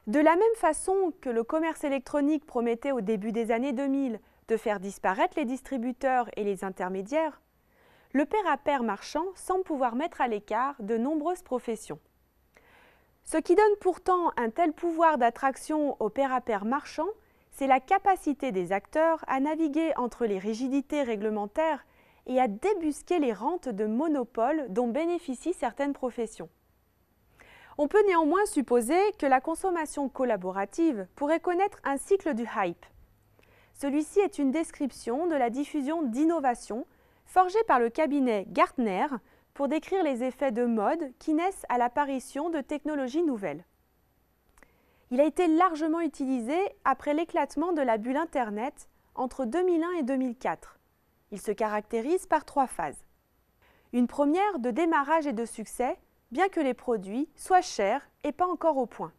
De la même façon que le commerce électronique promettait au début des années 2000 de faire disparaître les distributeurs et les intermédiaires, le pair-à-pair marchand semble pouvoir mettre à l'écart de nombreuses professions. Ce qui donne pourtant un tel pouvoir d'attraction au pair-à-pair marchand, c'est la capacité des acteurs à naviguer entre les rigidités réglementaires et à débusquer les rentes de monopole dont bénéficient certaines professions. On peut néanmoins supposer que la consommation collaborative pourrait connaître un cycle du hype. Celui-ci est une description de la diffusion d'innovations forgée par le cabinet Gartner pour décrire les effets de mode qui naissent à l'apparition de technologies nouvelles. Il a été largement utilisé après l'éclatement de la bulle Internet entre 2001 et 2004. Il se caractérise par 3 phases. Une première de démarrage et de succès, bien que les produits soient chers et pas encore au point.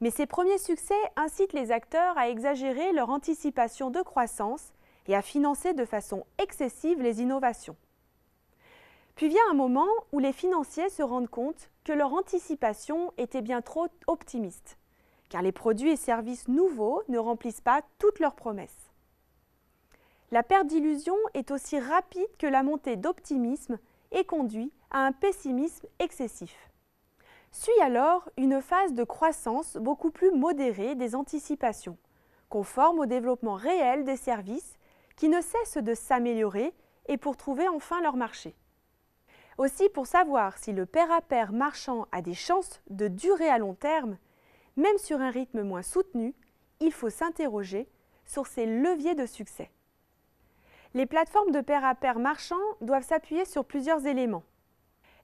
Mais ces premiers succès incitent les acteurs à exagérer leur anticipation de croissance et à financer de façon excessive les innovations. Puis vient un moment où les financiers se rendent compte que leur anticipation était bien trop optimiste, car les produits et services nouveaux ne remplissent pas toutes leurs promesses. La perte d'illusion est aussi rapide que la montée d'optimisme et conduit à un pessimisme excessif. Suit alors une phase de croissance beaucoup plus modérée des anticipations, conforme au développement réel des services qui ne cessent de s'améliorer et pour trouver enfin leur marché. Aussi, pour savoir si le pair-à-pair marchand a des chances de durer à long terme, même sur un rythme moins soutenu, il faut s'interroger sur ses leviers de succès. Les plateformes de pair-à-pair marchand doivent s'appuyer sur plusieurs éléments.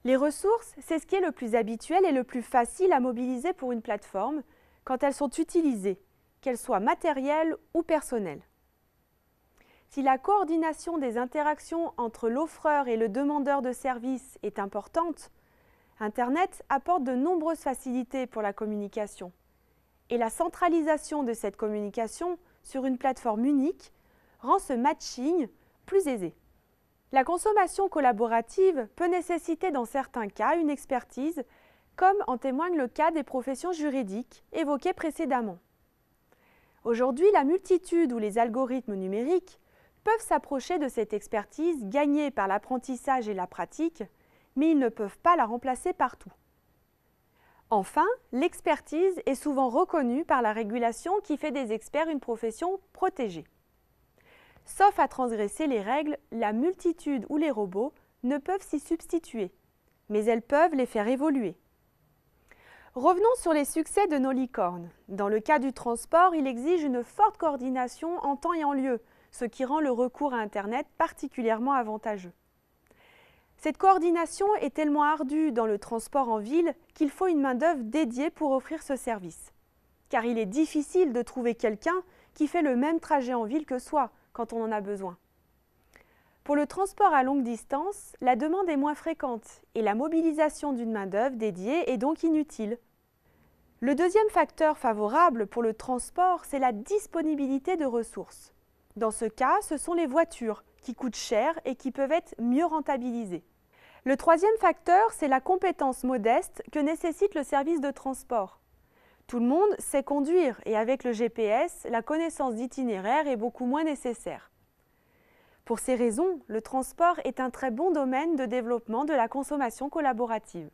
Les ressources, c'est ce qui est le plus habituel et le plus facile à mobiliser pour une plateforme quand elles sont utilisées, qu'elles soient matérielles ou personnelles. Si la coordination des interactions entre l'offreur et le demandeur de services est importante, Internet apporte de nombreuses facilités pour la communication. Et la centralisation de cette communication sur une plateforme unique rend ce matching plus aisé. La consommation collaborative peut nécessiter dans certains cas une expertise, comme en témoigne le cas des professions juridiques évoquées précédemment. Aujourd'hui, la multitude ou les algorithmes numériques peuvent s'approcher de cette expertise gagnée par l'apprentissage et la pratique, mais ils ne peuvent pas la remplacer partout. Enfin, l'expertise est souvent reconnue par la régulation qui fait des experts une profession protégée. Sauf à transgresser les règles, la multitude ou les robots ne peuvent s'y substituer, mais elles peuvent les faire évoluer. Revenons sur les succès de nos licornes. Dans le cas du transport, il exige une forte coordination en temps et en lieu, ce qui rend le recours à Internet particulièrement avantageux. Cette coordination est tellement ardue dans le transport en ville qu'il faut une main-d'œuvre dédiée pour offrir ce service. Car il est difficile de trouver quelqu'un qui fait le même trajet en ville que soi quand on en a besoin. Pour le transport à longue distance, la demande est moins fréquente et la mobilisation d'une main-d'œuvre dédiée est donc inutile. Le deuxième facteur favorable pour le transport, c'est la disponibilité de ressources. Dans ce cas, ce sont les voitures qui coûtent cher et qui peuvent être mieux rentabilisées. Le troisième facteur, c'est la compétence modeste que nécessite le service de transport. Tout le monde sait conduire et avec le GPS, la connaissance d'itinéraire est beaucoup moins nécessaire. Pour ces raisons, le transport est un très bon domaine de développement de la consommation collaborative.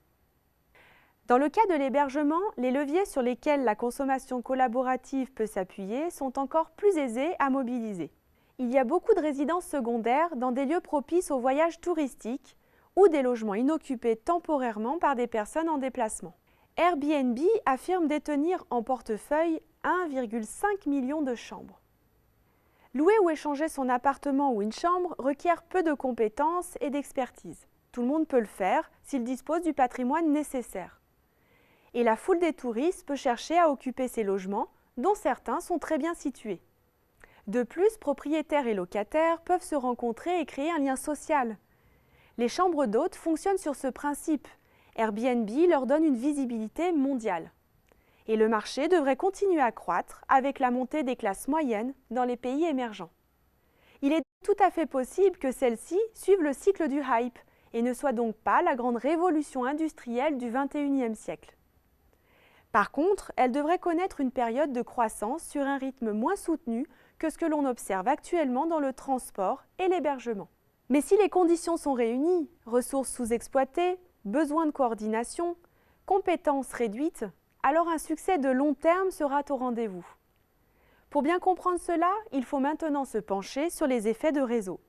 Dans le cas de l'hébergement, les leviers sur lesquels la consommation collaborative peut s'appuyer sont encore plus aisés à mobiliser. Il y a beaucoup de résidences secondaires dans des lieux propices au voyage touristique ou des logements inoccupés temporairement par des personnes en déplacement. Airbnb affirme détenir en portefeuille 1,5 million de chambres. Louer ou échanger son appartement ou une chambre requiert peu de compétences et d'expertise. Tout le monde peut le faire s'il dispose du patrimoine nécessaire. Et la foule des touristes peut chercher à occuper ces logements, dont certains sont très bien situés. De plus, propriétaires et locataires peuvent se rencontrer et créer un lien social. Les chambres d'hôtes fonctionnent sur ce principe. Airbnb leur donne une visibilité mondiale. Et le marché devrait continuer à croître avec la montée des classes moyennes dans les pays émergents. Il est tout à fait possible que celles-ci suivent le cycle du hype et ne soient donc pas la grande révolution industrielle du XXIe siècle. Par contre, elle devrait connaître une période de croissance sur un rythme moins soutenu que ce que l'on observe actuellement dans le transport et l'hébergement. Mais si les conditions sont réunies, ressources sous-exploitées, besoin de coordination, compétences réduites, alors un succès de long terme sera au rendez-vous. Pour bien comprendre cela, il faut maintenant se pencher sur les effets de réseau.